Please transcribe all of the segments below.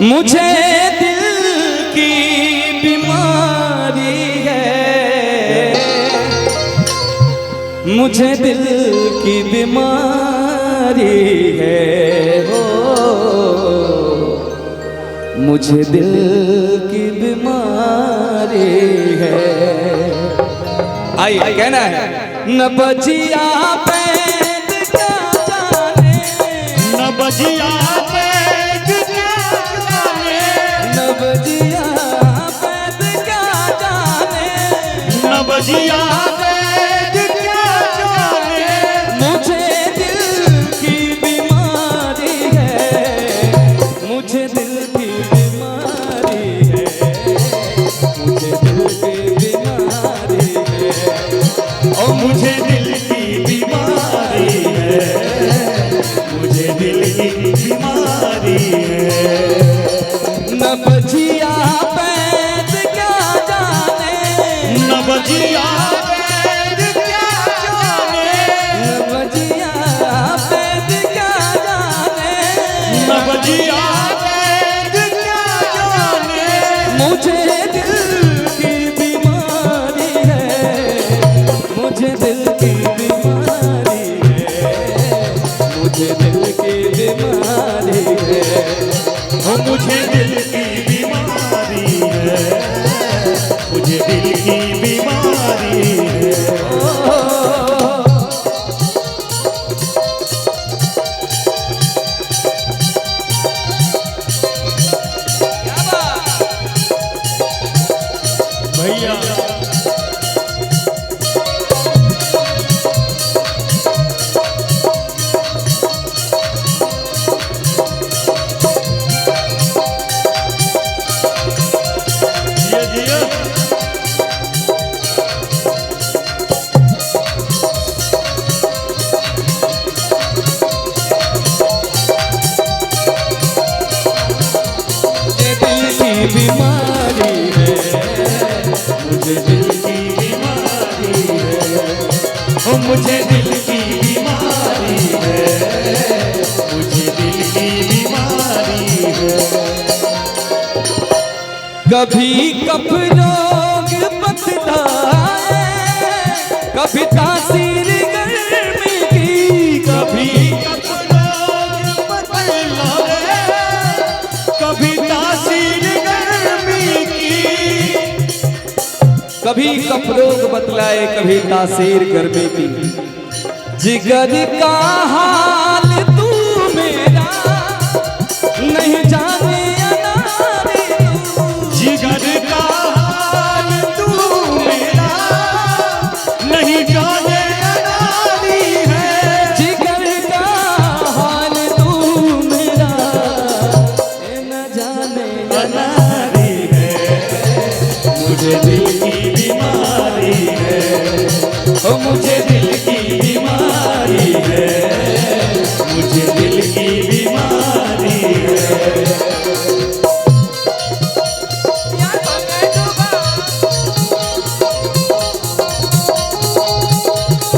मुझे दिल की बीमारी है, मुझे दिल की बीमारी है हो, मुझे दिल की बीमारी है। आइए कहना है न बजिया पैद क्या जाने, न बजिया पैद क्या जाने, न बजिया पैद क्या जाने, न बजिया पैद क्या जाने, मुझे दिल की बीमारी है, मुझे दिल की बीमारी है, मुझे दिल की बीमारी है, ओ मुझे दिल की बीमारी है, मुझे दिल की बीमारी है। न बजिया पैद क्या जाने, न बजिया पैद क्या जाने, न बजिया पैद क्या जाने, न बजिया पैद क्या जाने, मुझे दिल की बीमारी है, मुझे दिल की बीमारी है, मुझे दिल की बीमारी है, ओ मुझे दिल की बीमारी है, मुझे दिल की बीमारी है। भैया जिया जिया मुझे दिल की बीमारी है, मुझे दिल की बीमारी है, ओ मुझे दिल की बीमारी है। कभी कफ रोग बतलाए, कभी तासीर गर्मी की, कभी कपड़ों बदलाए, कभी तासीर गर्मी की, कभी कफ रोग बतलाए, कभी तासीर गर्मी की। जिगर का हाल तू मेरा नहीं जाने अनारे तू, जिगर का हाल तू मेरा नहीं जाने अनारी है। जिगर का हाल तू मेरा न जाने अनारी है, मुझे दिल की बीमारी है, ओ मुझे दिल की बीमारी है, मुझे दिल की बीमारी है।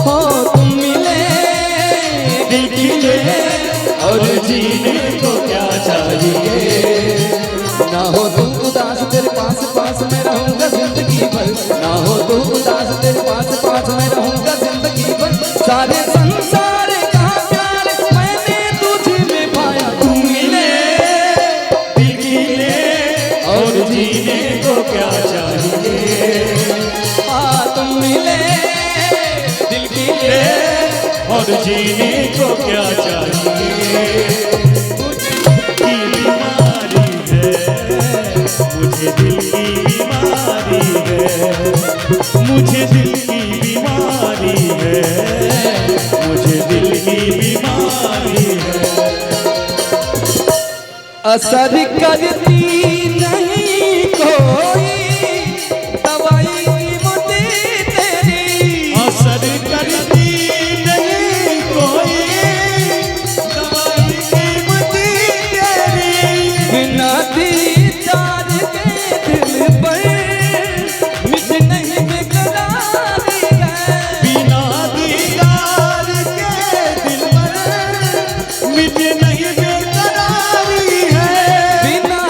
हो तुम मिले दिल की ले और जीने को क्या चाहिए, ना हो तुम उदास तेरे पास पास में रहूंगा जिंदगी भर, ना हो तुम उदास तेरे पास पास में रहूंगा जिंदगी भर। सारे संसार का प्यार मैंने तुझे में पाया, तुम मिले दिल की ले और जीने को क्या चाहिए, तुम मिले दिल की ले और जीने को क्या चाहिए। की बीमारी है, मुझे दिल की बीमारी है, मुझे दिल की बीमारी है, मुझे दिल की बीमारी है। असर करती नहीं कोई दवाई मुझे तेरी, असर करती नहीं कोई दवाई कीमती तेरी, बिना दीदार के दिल पर मिट नहीं बेकरारी है, बिना दीदार के दिल पर मिट नहीं बेकरारी है, बिना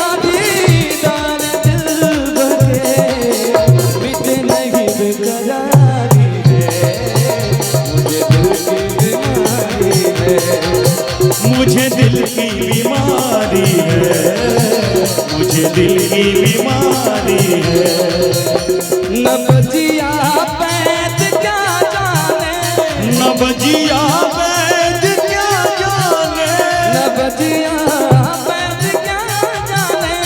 की बीमारी है। नबजिया पैद क्या जाने, नबजिया वैद क्या जाने, नबजिया पैद क्या जाने,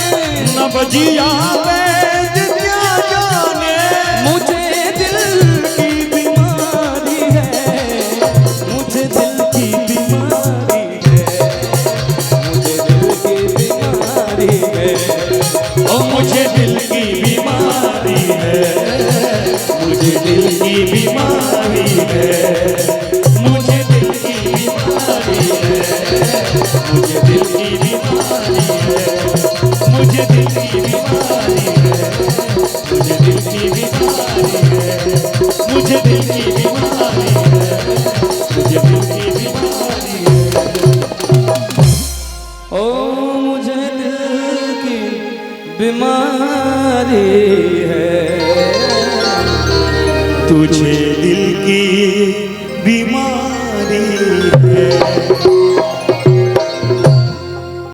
नबजिया वैद क्या जाने। मुझे दिल की बीमारी है, मुझे दिल की बीमारी है, मुझे दिल की बीमारी है, ओ मुझे दिल की बीमारी है, मुझे दिल की बीमारी है, मुझे दिल की बीमारी है, मुझे दिल की बीमारी है, मुझे दिल की बीमारी है, मुझे दिल की बीमारी है, मुझे दिल की बीमारी है, मुझे दिल की बीमारी है। ओ मुझे दिल की बीमारी है। तुझे दिल की बीमारी है।